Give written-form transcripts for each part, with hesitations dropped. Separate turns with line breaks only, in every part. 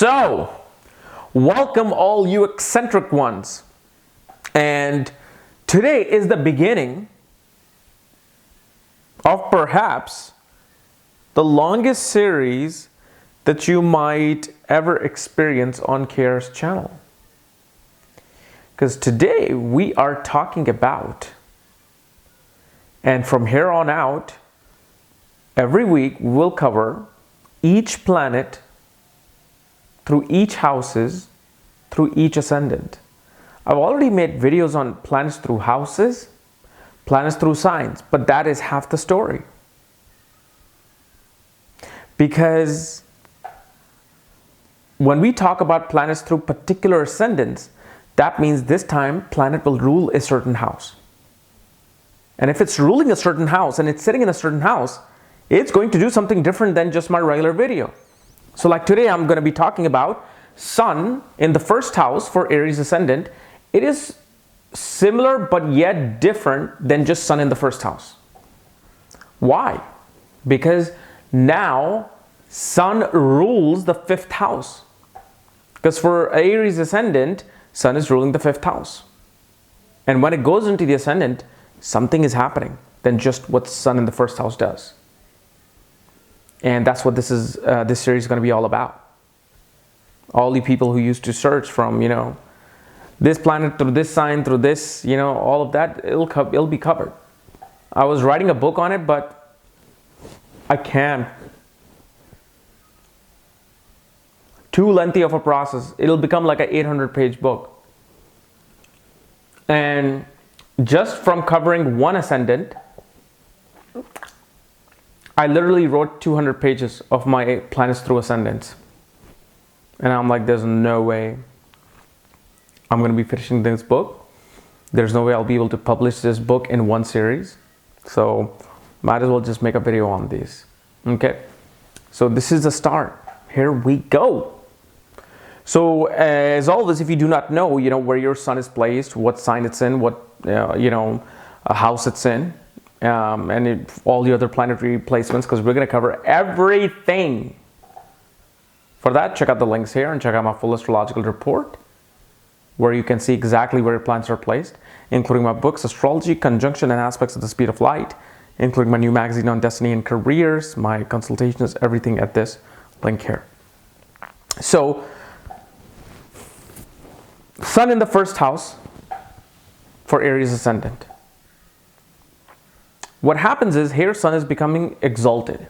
So, welcome all you eccentric ones. And today is the beginning of perhaps the longest series that you might ever experience on KRSchannel. Because today we are talking about, and from here on out, every week we'll cover each planet through each houses, through each ascendant. I've already made videos on planets through houses, planets through signs, but that is half the story. Because when we talk about planets through particular ascendants, that means this time planet will rule a certain house. And if it's ruling a certain house and it's sitting in a certain house, it's going to do something different than just my regular video. So like today I'm going to be talking about Sun in the first house for Aries ascendant. It is similar but yet different than just Sun in the first house. Why? Because now Sun rules the fifth house. Because for Aries ascendant, Sun is ruling the fifth house. And when it goes into the ascendant, something is happening than just what Sun in the first house does. And that's what this series is going to be all about. All the people who used to search from, this planet through this sign, through this, all of that, it'll be covered. I was writing a book on it, but I can't. Too lengthy of a process. It'll become like an 800-page book. And just from covering one ascendant, I literally wrote 200 pages of my planets through ascendants. And I'm like, there's no way I'm going to be finishing this book. There's no way I'll be able to publish this book in one series. So might as well just make a video on these. Okay. So this is the start. Here we go. So as always, if you do not know, where your sun is placed, what sign it's in, what, house it's in, and all the other planetary placements, because we're going to cover everything. For that, check out the links here and check out my full astrological report, where you can see exactly where your planets are placed, including my books, Astrology, Conjunction and Aspects of the Speed of Light, including my new magazine on destiny and careers, my consultations, everything at this link here. So, Sun in the first house for Aries ascendant. What happens is here Sun is becoming exalted.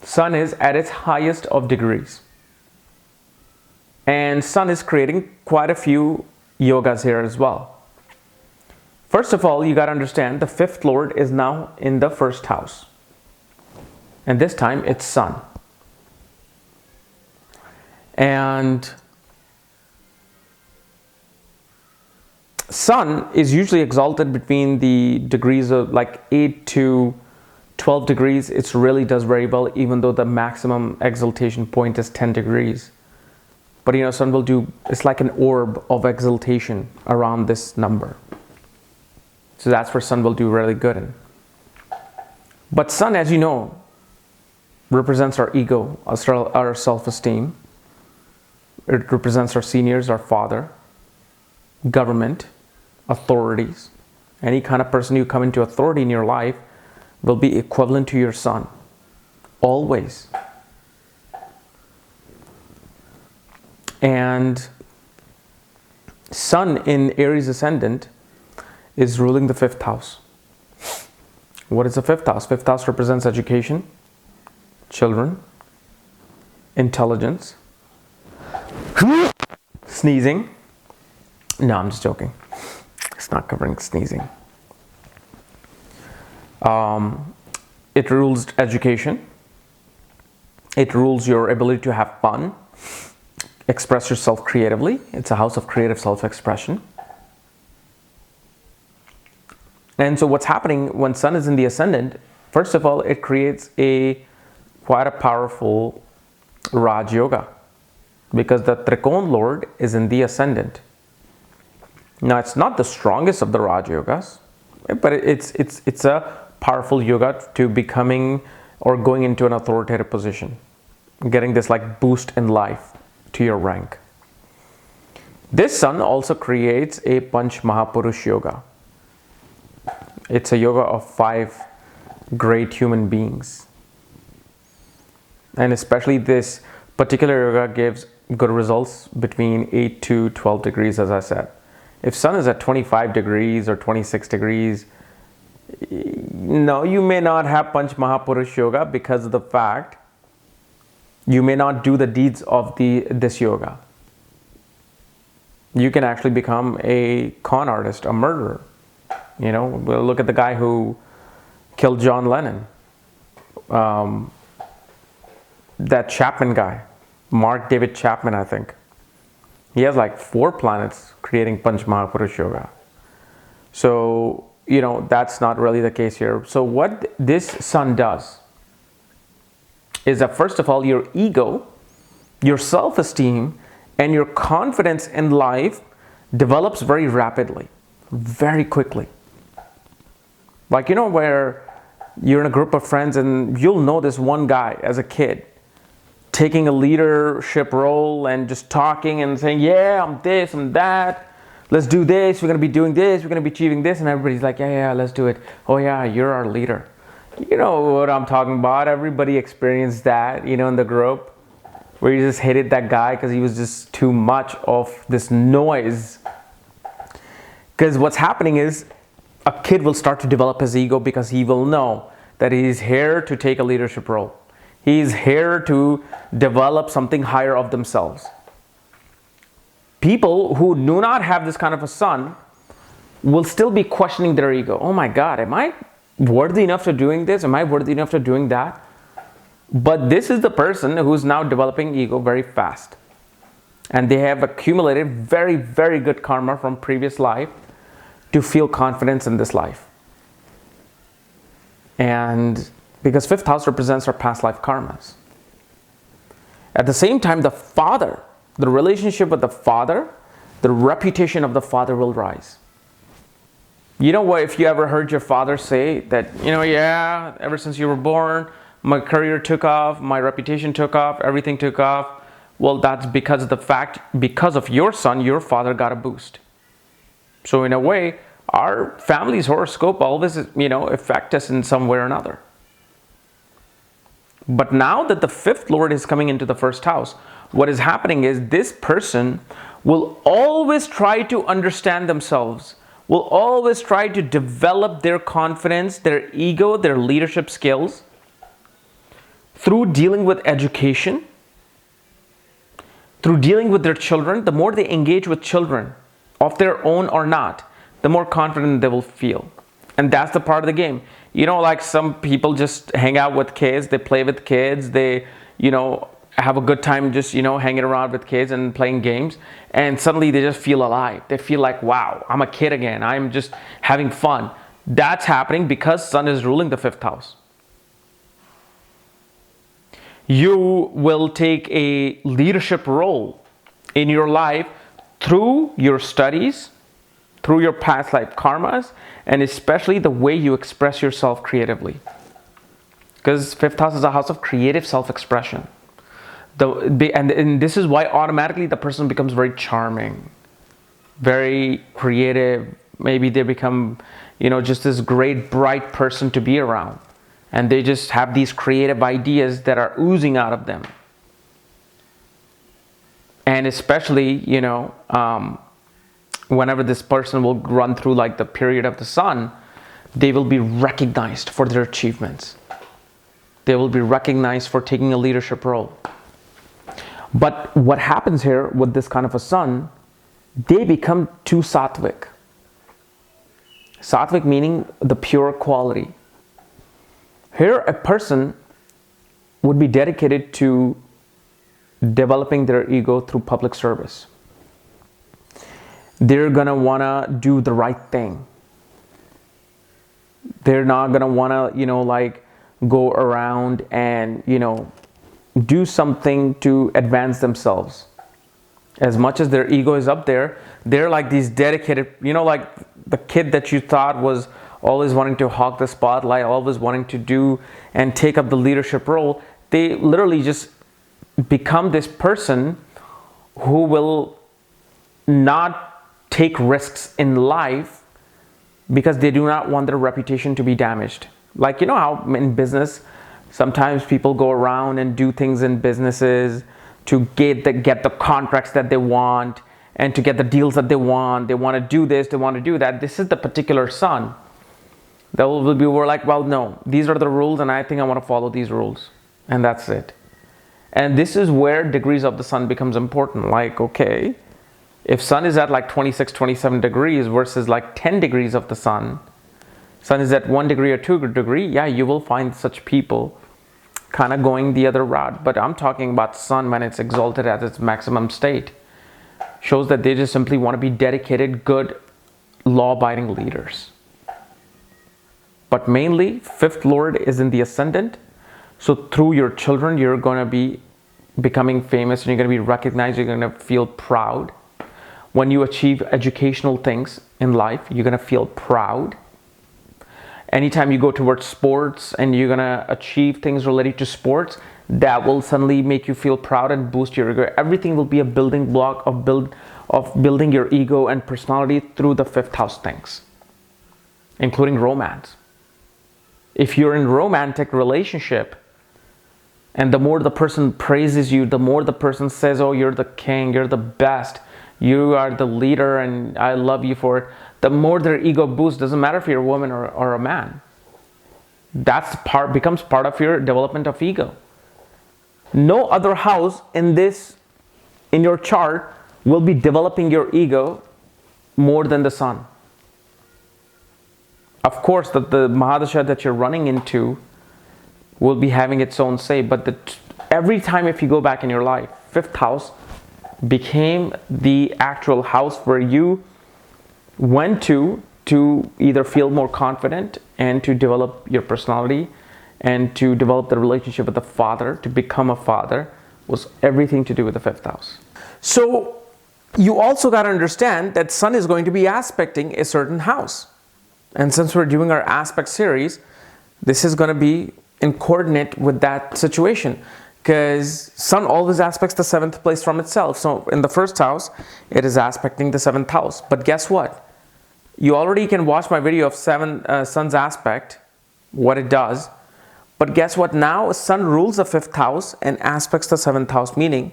Sun is at its highest of degrees. And Sun is creating quite a few yogas here as well. First of all, you got to understand the fifth lord is now in the first house. And this time it's Sun. And Sun is usually exalted between the degrees of like 8 to 12 degrees. It really does very well, even though the maximum exaltation point is 10 degrees. But Sun will do, it's like an orb of exaltation around this number. So that's where Sun will do really good in. But Sun, as you know, represents our ego, our self-esteem. It represents our seniors, our father, government, authorities. Any kind of person you come into authority in your life will be equivalent to your Sun. Always. And Sun in Aries ascendant is ruling the fifth house. What is the fifth house? Fifth house represents education, children, intelligence, sneezing. No, I'm just joking. It's not covering sneezing. It rules education. It rules your ability to have fun, express yourself creatively. It's a house of creative self-expression. And so what's happening when Sun is in the ascendant, first of all, it creates quite a powerful Raj Yoga, because the Trikona Lord is in the ascendant. Now, it's not the strongest of the Raj Yogas, but it's a powerful yoga to becoming or going into an authoritative position. getting this like boost in life to your rank. This sun also creates a Panch Mahapurush yoga. It's a yoga of 5 great human beings. And especially this particular yoga gives good results between 8 to 12 degrees, as I said. If sun is at 25 degrees or 26 degrees, no, you may not have Panch Mahapurush yoga because of the fact you may not do the deeds of this yoga. You can actually become a con artist, a murderer. You know, look at the guy who killed John Lennon. That Chapman guy, Mark David Chapman, I think. He has like 4 planets creating Panch Mahapurush yoga. So, you know, that's not really the case here. So what this sun does is that first of all, your ego, your self-esteem, and your confidence in life develops very rapidly, very quickly. Like, you know, where you're in a group of friends and you'll know this one guy as a kid taking a leadership role and just talking and saying, yeah, I'm this, I'm that. Let's do this. We're going to be doing this. We're going to be achieving this. And everybody's like, yeah, let's do it. Oh, yeah, you're our leader. You know what I'm talking about. Everybody experienced that, you know, in the group where you just hated that guy because he was just too much of this noise. Because what's happening is a kid will start to develop his ego because he will know that he's here to take a leadership role. He's here to develop something higher of themselves. People who do not have this kind of a sun will still be questioning their ego. Oh my God, am I worthy enough to doing this? Am I worthy enough to doing that? But this is the person who's now developing ego very fast. And they have accumulated very, very good karma from previous life to feel confidence in this life. And because 5th house represents our past life karmas. At the same time, the father, the relationship with the father, the reputation of the father will rise. You know what, if you ever heard your father say that, you know, yeah, ever since you were born, my career took off, my reputation took off, everything took off. Well, that's because of the fact, because of your son, your father got a boost. So in a way, our family's horoscope always, you know, affect us in some way or another. But now that the 5th Lord is coming into the 1st house, what is happening is this person will always try to understand themselves, will always try to develop their confidence, their ego, their leadership skills through dealing with education, through dealing with their children. The more they engage with children, of their own or not, the more confident they will feel. And that's the part of the game. You know, like some people just hang out with kids, they play with kids, they, you know, have a good time just, you know, hanging around with kids and playing games. And suddenly they just feel alive. They feel like, wow, I'm a kid again. I'm just having fun. That's happening because Sun is ruling the 5th house. You will take a leadership role in your life through your studies, through your past life karmas, and especially the way you express yourself creatively. Because 5th house is a house of creative self-expression. And this is why automatically the person becomes very charming, very creative. Maybe they become, you know, just this great, bright person to be around. And they just have these creative ideas that are oozing out of them. And especially, you know, whenever this person will run through like the period of the sun, they will be recognized for their achievements. They will be recognized for taking a leadership role. But what happens here with this kind of a sun, they become too sattvic. Sattvic meaning the pure quality. Here a person would be dedicated to developing their ego through public service. They're gonna wanna do the right thing. They're not gonna wanna, you know, like go around and, you know, do something to advance themselves. As much as their ego is up there, they're like these dedicated, you know, like the kid that you thought was always wanting to hog the spotlight, always wanting to do and take up the leadership role. They literally just become this person who will not take risks in life because they do not want their reputation to be damaged. Like, you know how in business, sometimes people go around and do things in businesses to get the contracts that they want and to get the deals that they want. They want to do this, they want to do that. This is the particular sun. We're like, well, no, these are the rules and I think I want to follow these rules. And that's it. And this is where degrees of the sun becomes important. Like, okay, if sun is at like 26, 27 degrees versus like 10 degrees of the sun is at 1 degree or 2 degree, yeah, you will find such people kind of going the other route. But I'm talking about sun when it's exalted at its maximum state. Shows that they just simply want to be dedicated, good, law-abiding leaders. But mainly, fifth lord is in the ascendant. So through your children, you're going to be becoming famous and you're going to be recognized. You're going to feel proud. When you achieve educational things in life, you're going to feel proud. Anytime you go towards sports and you're going to achieve things related to sports, that will suddenly make you feel proud and boost your ego. Everything will be a building block of building your ego and personality through the fifth house things, including romance. If you're in a romantic relationship, and the more the person praises you, the more the person says, oh, you're the king, you're the best, you are the leader, and I love you for it, the more their ego boosts. Doesn't matter if you're a woman or a man. Becomes part of your development of ego. No other house in your chart will be developing your ego more than the sun. Of course, the Mahadasha that you're running into will be having its own say, but every time if you go back in your life, fifth house became the actual house where you went to either feel more confident and to develop your personality and to develop the relationship with the father, to become a father, was everything to do with the fifth house. So you also got to understand that sun is going to be aspecting a certain house. And since we're doing our aspect series, this is going to be in coordinate with that situation, because sun always aspects the seventh place from itself. So in the first house, it is aspecting the seventh house. But guess what? You already can watch my video of sun's aspect, what it does. But guess what? Now sun rules the fifth house and aspects the seventh house, meaning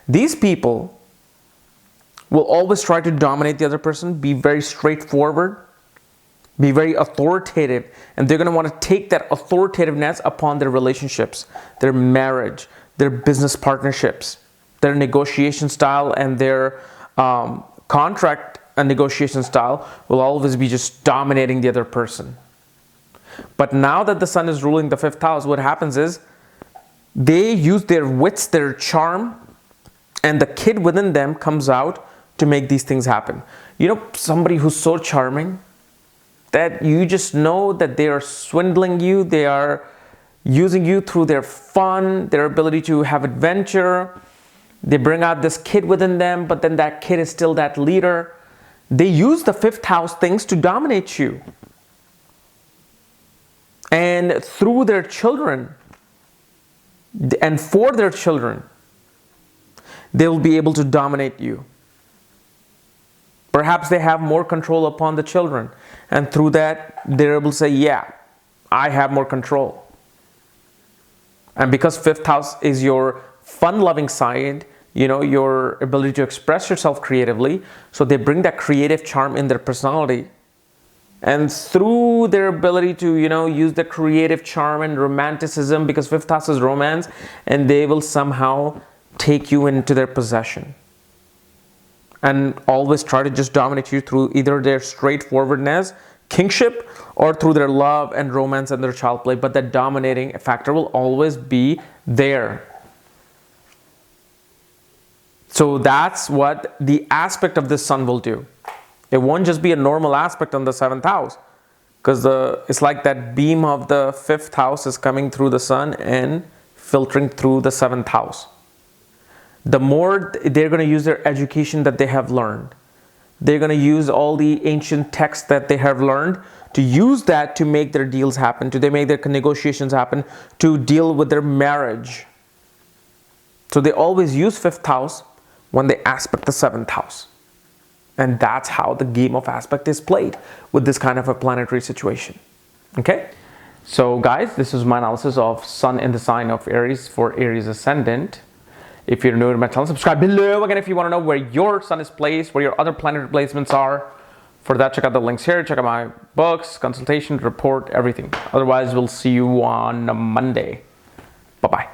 these people will always try to dominate the other person, be very straightforward, be very authoritative, and they're going to want to take that authoritativeness upon their relationships, their marriage, their business partnerships, their negotiation style, and their contract and negotiation style will always be just dominating the other person. But now that the sun is ruling the fifth house, what happens is they use their wits, their charm, and the kid within them comes out to make these things happen. You know, somebody who's so charming that you just know that they are swindling you, they are using you through their fun, their ability to have adventure. They bring out this kid within them, but then that kid is still that leader. They use the fifth house things to dominate you. And through their children and for their children, they will be able to dominate you. Perhaps they have more control upon the children, and through that they're able to say, yeah, I have more control. And because fifth house is your fun-loving side, you know, your ability to express yourself creatively, so they bring that creative charm in their personality. And through their ability to, you know, use the creative charm and romanticism, because fifth house is romance, and they will somehow take you into their possession. And always try to just dominate you through either their straightforwardness, kingship, or through their love and romance and their child play. But that dominating factor will always be there. So that's what the aspect of this sun will do. It won't just be a normal aspect on the seventh house, because it's like that beam of the fifth house is coming through the sun and filtering through the seventh house. The more they're going to use their education that they have learned, they're going to use all the ancient texts that they have learned to use that to make their deals happen, to make their negotiations happen, to deal with their marriage. So they always use 5th house when they aspect the 7th house. And that's how the game of aspect is played with this kind of a planetary situation. Okay? So guys, this is my analysis of Sun in the sign of Aries for Aries ascendant. If you're new to my channel, subscribe below. Again, if you want to know where your Sun is placed, where your other planetary placements are, for that, check out the links here. Check out my books, consultation, report, everything. Otherwise, we'll see you on Monday. Bye-bye.